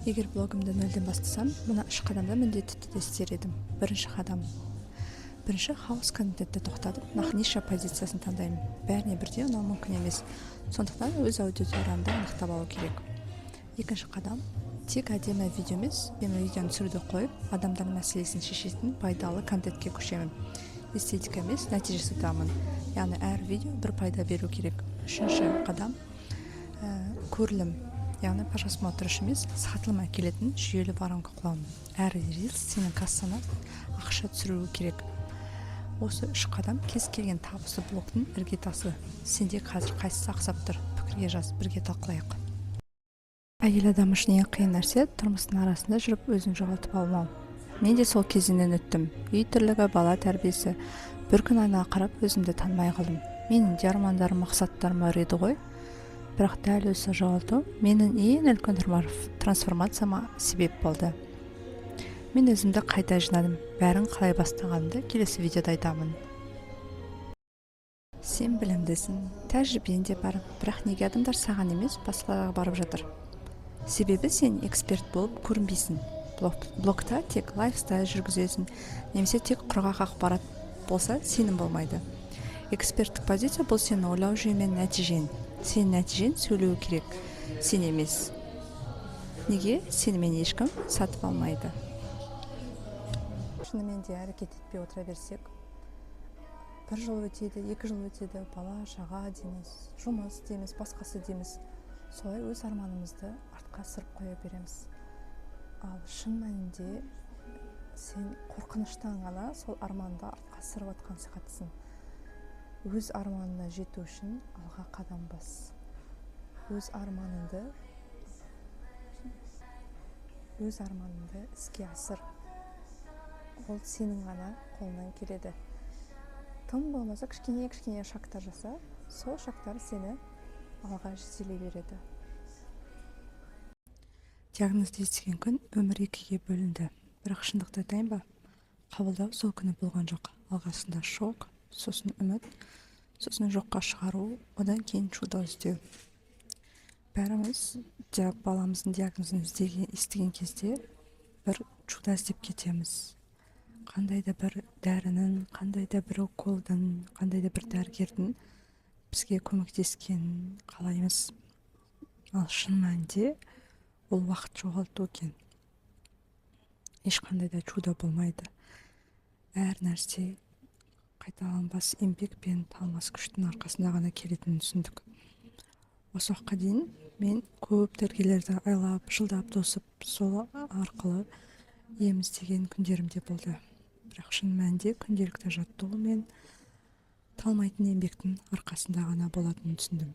Егер блогымды нөлден бастасам, мына 3 қадамда міндетті түрде істер едім. Бірінші қадам. Бірінші хаос контентті тоқтатып, ниша позициясын таңдаймын. Бәріне бірдей ұнау мүмкін емес. Сондықтан өз аудиториямды анықтап алу керек. Екінші қадам. Тек әдемі видео емес, видеоны түсіруді қойып, адамдардың мәселесін шешетін пайдалы контентке көшемін. Эстетика емес, нәтижесі дамын. Яғни әр видео бір пайда беру керек. Үшінші қадам. Көрілім. Яғни просмотр емес, сатылым әкелетін жүйелі барыңғы құлауым. Әр рилс сенің кассана ақша түсіруі керек. Осы 3 қадам кез келген табысы блогтың іргетасы. Сенде қазір қайсысы ақсап тұр? Пікірге жаз, бірге талқылайық. Әйел адам үшін ең қиын нәрсе тұрмыстың арасында жүріп өзін жоғалтып алмау. Мен де сол кезеңнен өттім. Үй тірлігі, бала тәрбиесі. Бір күн айнаға қарап өзімді танымай қалдым. Менің де армандарым, мақсаттарым бар еді ғой. Бірақ дәл осы жоғалту менің ең үлкен трансформацияма себеп болды. Мен өзімді қайта жинадым. Бәрін қалай бастағанымды келесі видеода айтамын. Сен білімдісің, тәжірибең де бар, бірақ неге адамдар саған емес, басқаларға барып жатыр? Себебі сен эксперт болып көрінбейсің. Блогта тек лайфстайл жүргізесің, немесе тек құрғақ ақпарат болса, сенім болмайды. Эксперттік позиция бұл сенің ойлау жүйемен нәтижең. Сен нәтижең сөйлеу керек, сен емес. Неге? Сенімен ешкім сатып алмайды. Шынымен де әрекет етпей отыра берсек, 1 жыл өтеді, 2 жыл өтеді, бала, шаға дейміз, жұмыс дейміз, басқасы дейміз. Солай өз арманымызды артқа сырып қоя береміз. Ал шын мәнінде сен қорқыныштан ғана сол арманды артқа сырып атқан сияқтысың. Өз арманына жету үшін алға қадам бас. Өз арманыңды іске асыр. Ол сенің ғана қолынан келеді. Тым болмаса кішкене шақтар жаса, сол шақтар сені алға жетелей береді. Диагнозды естіген күн өмір 2-ге бөлінді. Бірақ шындықты айтайын ба? Қабылдау сол күні болған жоқ. Алғасында шок, сосын үміт, сосын жоққа шығару, одан кейін чудо іздеу. Бәріміз баламыздың диагнозын естіген кезде бір чудо іздеп кетеміз. Қандай да бір дәрінің, қандай да бір уколдың, қандай да бір дәрігердің бізге көмектескенін қалаймыз. Ал шын мәнінде ол уақыт жоғалту екен. Ешқандай да чудо болмайды. Әр нәрсе қайталанбас еңбек пен талмас күштің арқасында ғана келетінін түсіндік. Осы уақытқа дейін мен көп дәрігерлерді айлап, жылдап тосып, сол арқылы ем іздеген күндерім де болды. Бірақ шын мәнінде күнделікті жаттығу мен талмайтын еңбектің арқасында ғана болатынын түсіндім.